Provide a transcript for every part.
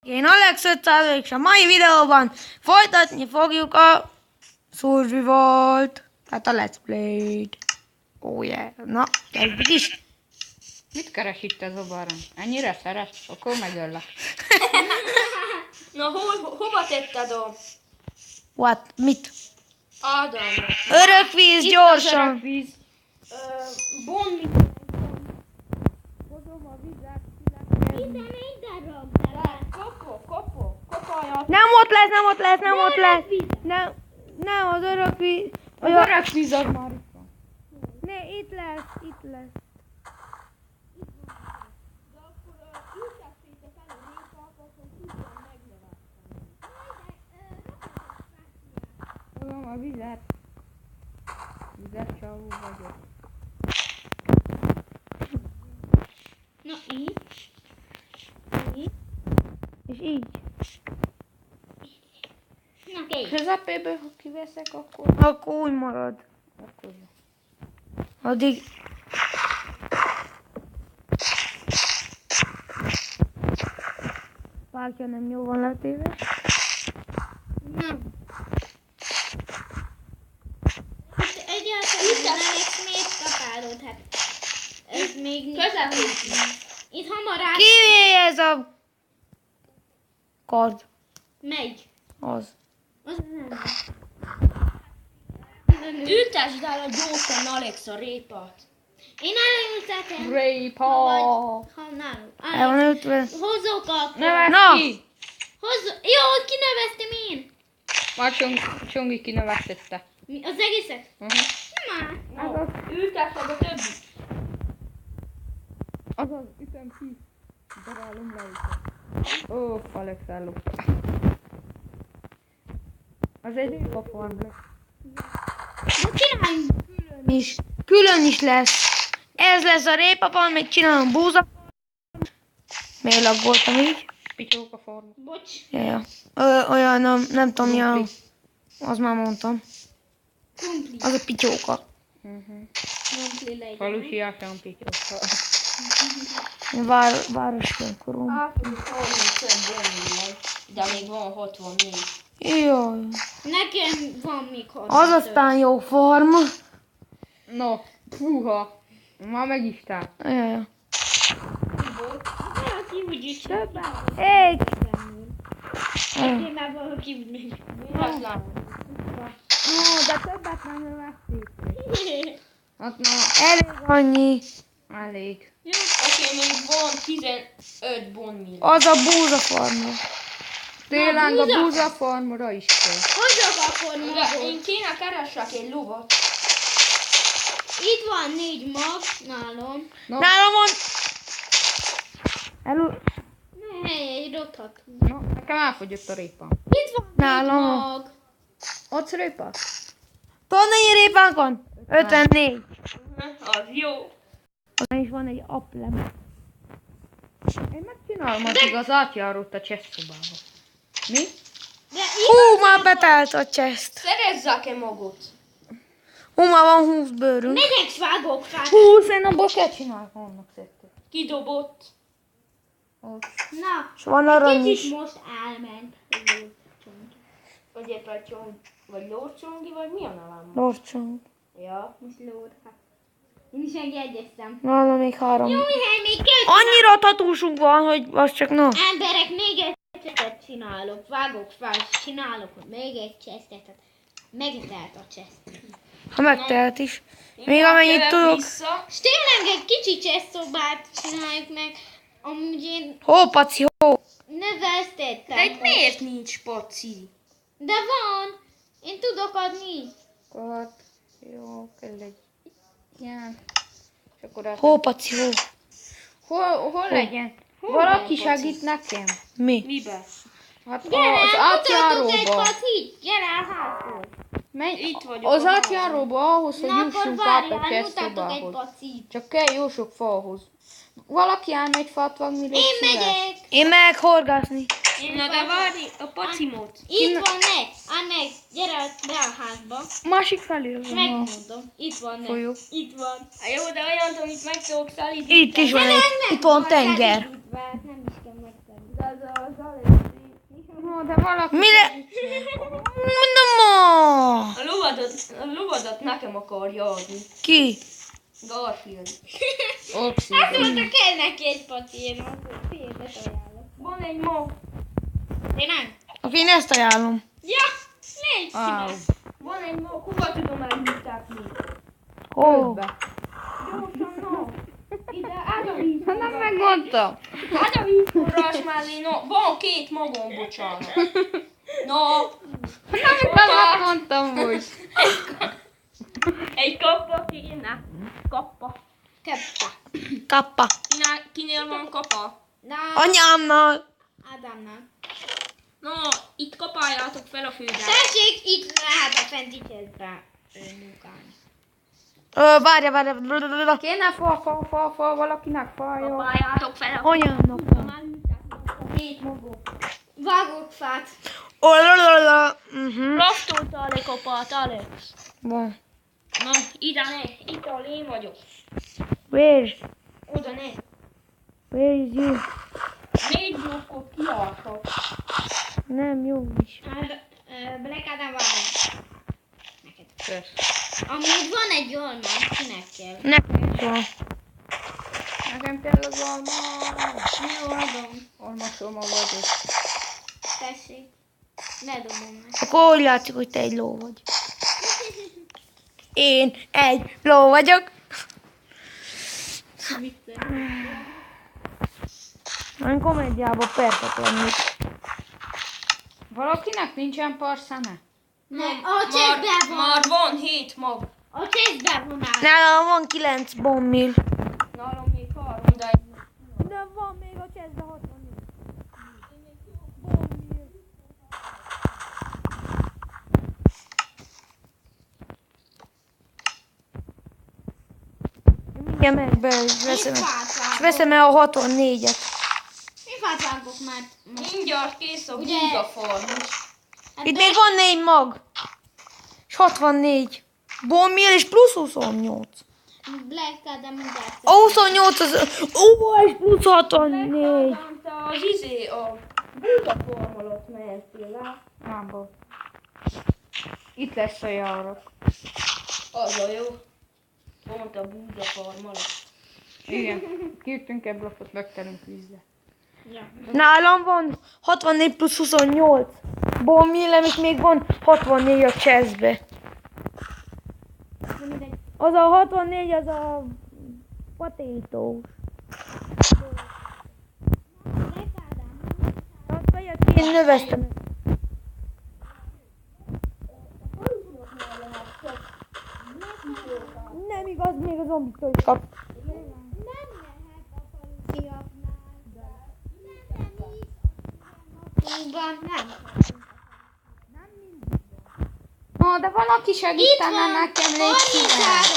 Én Alex 500 és a mai videóban folytatni fogjuk a Survivalt, tehát a Let's Play-t. Oh yeah, na, kezdjük is. Mit keres itt ez a barom? Ennyire szeret? Akkor megöllek. Na, hova tetted a What? Mit? Ádámra? Örökvíz, gyorsan! Víz. Bonli. Hozom a vizet, Kopajat. Nem ott lesz, nem ott lesz, nem ott lesz. Nem, az örökvíz. az öreg víz az már itt van. Ne, itt lesz, itt lesz. De akkor ültessétek el a répákat, hogy tudjon megnövekedni. Hozom a vizet. Vizet csavó vagyok. Na, így. És így. Na, kész. Közepéből, ha kiveszek, akkor... Akkor úgy marad. Akkor jó. Addig... Párkja nem jó van letéve. Na. Egyáltalán Alex miért kapálod? Hát ez még közepén. Itt hamar át... Kivé ez a... kard. Megy. Az. Az nem. Ültesd el a gyorsan, Alex, a répát. Én elültetem. Répa! Ha nálunk. El van ütve. Hozzok akkor. Nevez Na! ki! Jó, kineveztem én. Már Csongi kineveztette. Az egészet? Már. Ültessed a többit. Azaz, ütöm ki. Darálom le itt. Ó, Alex ellopta. Az egy répa farm lesz. De csináljunk. Külön is lesz. Ez lesz a répapal, még csinálom búza. Miért laggoltam így? Pityóka farm. Bocs. Ja. Olyan, nem tudom, ja. Az már mondtam. Krumpli. Az a pityóka. Krumpli legyen. Falusiásan pityóka. Városfőnkorom. De még van 64. Jaj. Nekem van még 65. Az aztán jó forma. No, puha. Már meg is tár. Jaj. Valaki úgy is többet. Egy. Én már valaki úgy még. De többet nem növezték. Hát na, Elég annyi. elég. Oké, még van 15 bonmillió. Az a búza forma. Tényleg a búza. búza farmra is kell. Hozzak akkor De magot. én kéne keressek egy lovat. Itt van 4 mag nálam. No, Nálam van. Ne, egy rothat. no, nekem elfogyott a répa. Itt van 4 Nálam. mag. Ott répa? Tudod, mennyi répánk van? 54. Az jó. Aztán is van egy aplem. Én megcsinálom addig az átjárót a chest szobába. Mi? De Hú, már betelt a chest. Szerezzek-e magot? Hú, már van 20 bőrünk. megyek, vágok fát. 20, én abból kell csinálni annak szépen. Kidobott. Na, És van arany is. kicsit most elment. Vagy éppen csong, vagy lórcsongi, vagy mi a nevem? Lorcsong. Ja. Most lód. Hát. Én is megjegyeztem. Nálam még 3. Jó, Mihály, még kell. Annyira tatúsunk van, hogy az csak no. Emberek, még egy chestet csinálok. Vágok fel, csinálok még egy chestet. Hát megtelt a chest. Ha megtehet is. Még amennyit Jövök tudok. Vissza. És tényleg egy kicsi chest szobát csináljuk meg. Amúgy én Hó, paci, hó. neveztettem. De itt miért nincs paci? De van. Én tudok adni. Hát, jó, kell egy ilyen. És akkor át... Hó, paci, hó. Hol legyen? Hol Valaki van, segít nekem? Mi? Mibe? Hát Gyere, az mutatok egy átjáróba. pacit. Gyere a házból. Menj, Itt vagyok az a átjáróba ahhoz, hogy Na akkor jussunk át a várjál, chest mutatok egy szobához. pacit. Csak kell jó sok fahoz. Valaki elmegy fát vágni, légy Én szíves. megyek. Én megyek horgászni. Na de várj a pacimot. Itt van meg. Meg. Gyere be a házba. Másik felé az a Megmondom. Itt van meg. folyó. Itt van. Jó, de olyan, amit meg tudok szállítani. Itt is van egy. Itt van tenger. Nem is kell megtenni. No, de valaki... Mire? Mondom ma! A lovadat nekem akarja adni. Ki? Garfield. Opszidon. Azt mondta, kell neki egy patír. Szépet ajánlok. Van egy mag. Tényleg? Akkor én ezt ajánlom. Ja, légy Wow. szíves. Van egy mag. Hova tudom elhívták még? Ó, Gyorsan, no. Ide, át a víz. Nem megmondtam. Át a vízforrás mellé, no. Van 2 magom, bocsánat. No. Nem mondtam úgy. Egy kappa kéne. Kappa. Keppa. kappa. Kinél van kapa? Na, Anyámnal. Ádámnál. No, itt kapáljátok fel a fődet. Tessék, itt lehet a fenti cseszbe munkálni. Várja. Kéne fa, valakinek faja. Kapáljátok fel a Anyámnak. Már ültek a 2 magom. Vágok fát. Raftolta a kopát, Alex. Bon. Na, ide ne. Itt ahol én vagyok. Where? Oda ne. Where is you? 4 blokkot kialtak. Nem, jó is. Black Adam vágok. Neked. Kösz. Amúgy van egy olyan, kinek kell. Nekem is van. Nekem kell az alma. Jó, adom. Almasoma vagyok. Tessék. Ledobom meg. Akkor úgy látszik, hogy te egy ló vagy. Én egy ló vagyok. Én komédiában perfekt lennék. Valakinek nincsen parszeme? Nem, a cseszbe van. Már van 7 mag. A cseszbe van át. Nálam van 9 bombmil. Nálam még 3, de De van még a cseszbe 64. Mindjárt megbe veszem el a 64-et. Mi fát vágok már? mindjárt kész a Ugye- búzafarm is. Hát Itt még van 4 mag. És 64. Bombmil és plusz 28. Black Adam mindjárt. A 28 az... Ó, és plusz 64. Te az a búzafarm alatt mehettél le. Nem volt. Itt lesz a járok. Az a jó. Pont a búzafarm alatt. Igen. Kiütünk egy blokkot, löktelünk vízbe. Nálam van 64 plusz 28. Bombmilem, és még van 64 a chestbe. Az a 64, az a potato. Én növeztem. Nem igaz, még a zombiktól is kap. Ó, de valaki segítene nekem, légy szíves.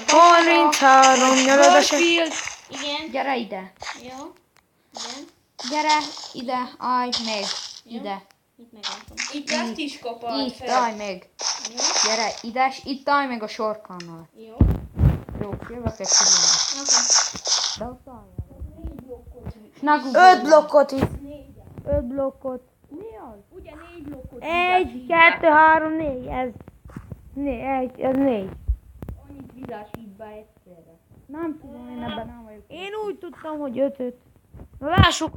33, nyalad a se... Garfield, Igen, gyere ide. jó. Igen, Gyere ide, állj meg. Ide. itt megálltam. Itt ezt is kapalt Itt fel. állj meg. Gyere ide, és itt állj meg a sorkannal. Jó. Jó, jövök egy pillanat. Oké. De ott állj. És ne 5 guggolj. blokkot is. 5 blokkot. Ugye 4 blokkot. 1, 2, 3, 4. Ez 4. Ez 4. Annyit vizás itt be egyszerre. Nem tudom, én ebben nem vagyok. Én úgy tudtam, hogy 5-5. Na lássuk,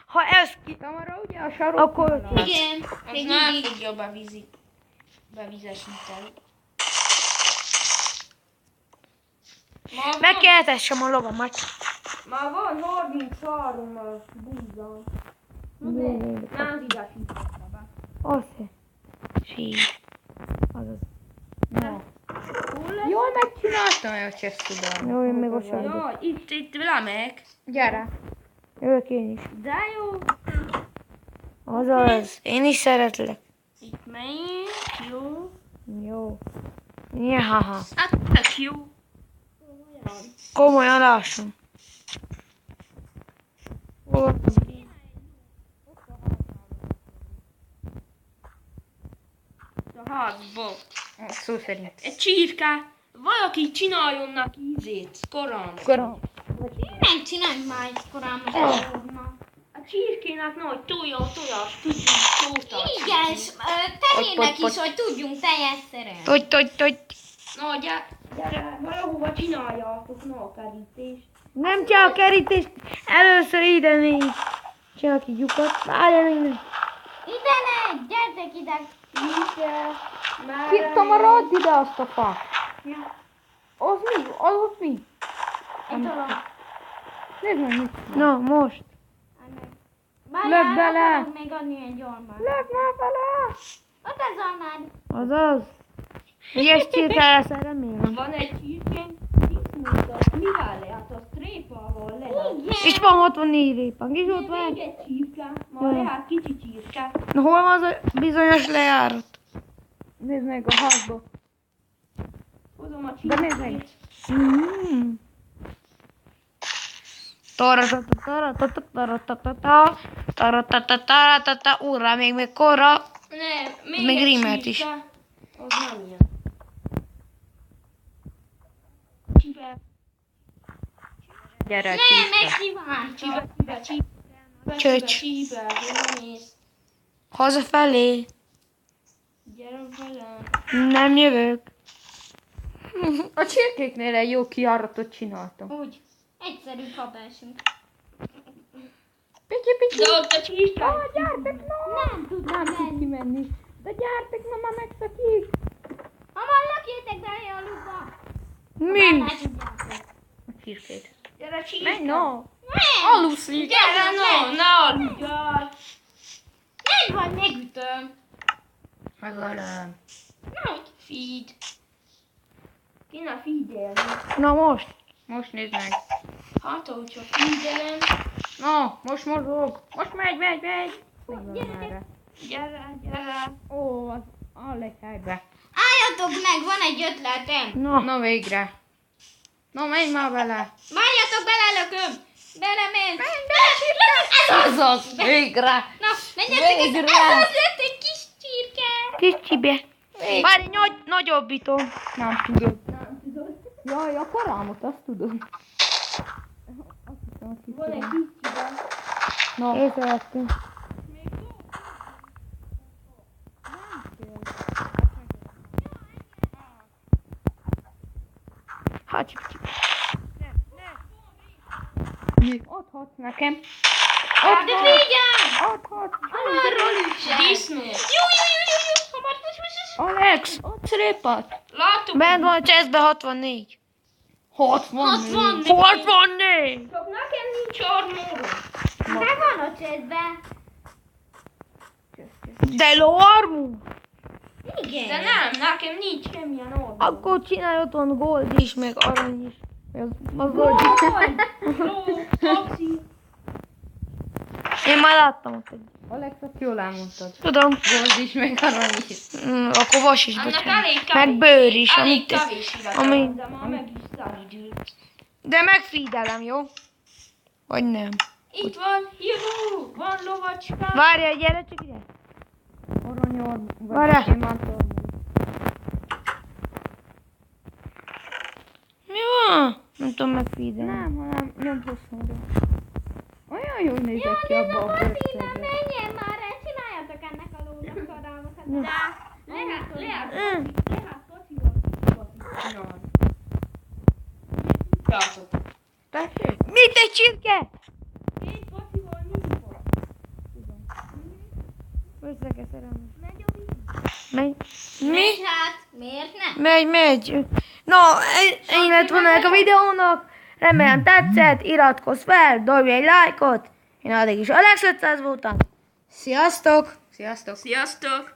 ha ez ki... Tamara, ugye a sarok? Akkor... Igen, Az még nem mindig. fogja bevizesíteni. Meg kell tessem a lovamat. Már van 33 búza. Nem vizesítettem be. Azt sír. Azaz. No. Jól megcsináltam a csesztudal. Jó, én még ott sem. Ja, itt lemek. Gyere. Jövök én is. De jó. Azaz. Én is szeretlek. Itt megyünk, jó. Jó. Nyahaha. Hát tök jó. Komolyan lássam. Ó, A házba. Szó szerint. Egy csirke. Valaki csináljon neki ízét. Korán. Korom. Nem csinálj már egy korábban. Hát csirkének nagy tojás, tudjuk tóta. Igen, tehénnek is, hogy tudjunk tejet szerelni. Togy. Na, gyere, valahova csináljátok, na, a kerítést. Nem csak a kerítést, először ide még. Csak így lyukat. Várjál innen. Ide ne, gyertek ide. Tamara, add ide azt a fát. Az mi? Az ott mi? Nézd meg mit. Na, most. Lök bele. Akarok még adni egy almát. Lök már bele! Ott az almád. Azaz. Ilyes csirke leszel, remélem. Van egy csirkénk, disznóta, mivel lehet, a strépával lehet. Igen. És van 64 répánk, és ott van. Még egy csirke, ma lehet kicsi csirke. Na, hol van az a bizonyos lejárat? Nézd meg a házba. Hozom a De nézd meg. csirkét. Mm. Taratatata, urrá, még mekkora. Ne, Még egy rímelt is. csirke. Az nem ilyen. Csibe, Gyere, Nem, csirke. megkívántam. Csöcs. Csibe, hol mész? Hazafelé. Gyere velem. Nem jövök. A csirkéknél egy jó kijáratot csináltam. Úgy. Egyszerű kabelsünk. Picsi. De ott a csirke. Gyertek, no! Nem tudom Nem tud menni. kimenni. De gyertek, no, már megszakít. Hamar lökjétek be a lukba. Mi? Nem tudjátok. A csirkét. Gyere csirke. Menj, no! Nem. Aluszik. Gyere, no, ne aludjál. Nem vagy, megütöm. Megalám. Nem. Feed. Kéne feedelni. Na most. Most nézd meg. Hát, hogyha feedelem. No, most mozog. Most megy. Gyerekek. Gyere. Ó, az áll egy helybe. Álljatok meg, van egy ötletem. Na. Na végre. Na, menj már vele. Várjatok, belelököm. Belemész. Azaz, végre. Na, menjetek, Végre. ez lett egy kis csirke. Kis csibe. Várj, nagyobbítom. Nem tudod. Jaj, a karámot, azt tudom. Azt hiszem, azt Van egy tudom. kis csibe. Na, Észrevettünk. Hát, még adhatsz nekem. De figyelj! Adhatsz. Arról is. Disznó. Jó. Hamar, Alex, adsz répát. Látok. bent van a chestbe 64. 64. 64! Csak nekem nincs armórom. De van a csődben. De lormú! Igen. De nem, nekem nincs semmilyen armórom. Akkor csinálj otthon gold is, meg arany is. Az gold is. Kapszi. Én már láttam ott egy. Alex, azt jól elmondtad. Tudom. Gold is, meg arany is. Akkor vas is, Annak bocsánat. elég kevés. Meg bőr is, Elég amit... kevés ami- ide, de már meg is szállítsd. De megfídelem, jó? Vagy nem? Itt van, jó, van lovacska. Várjál, gyere csak ide. Arany Várjál. gyémántormú. Mi van? Nem tudom megfídelni. Nem, hanem nem hosszúra. Olyan jól nézett ki De abba a Martina, bőrszegbe. menjen már el, csináljatok ennek a lónak kadámokat. De lehet, Lehet focival csinálni. Játok. Tessék? Mit egy csirke? Két focival nincs van. Össze kell szerelni. Megy. Mi? Megy hát, miért nem? Megy. No, ennyi lett volna ennek a videónak. Remélem tetszett, iratkozz fel, dobj egy lájkot. Én addig is Alex 500 voltam. Sziasztok! Sziasztok! Sziasztok!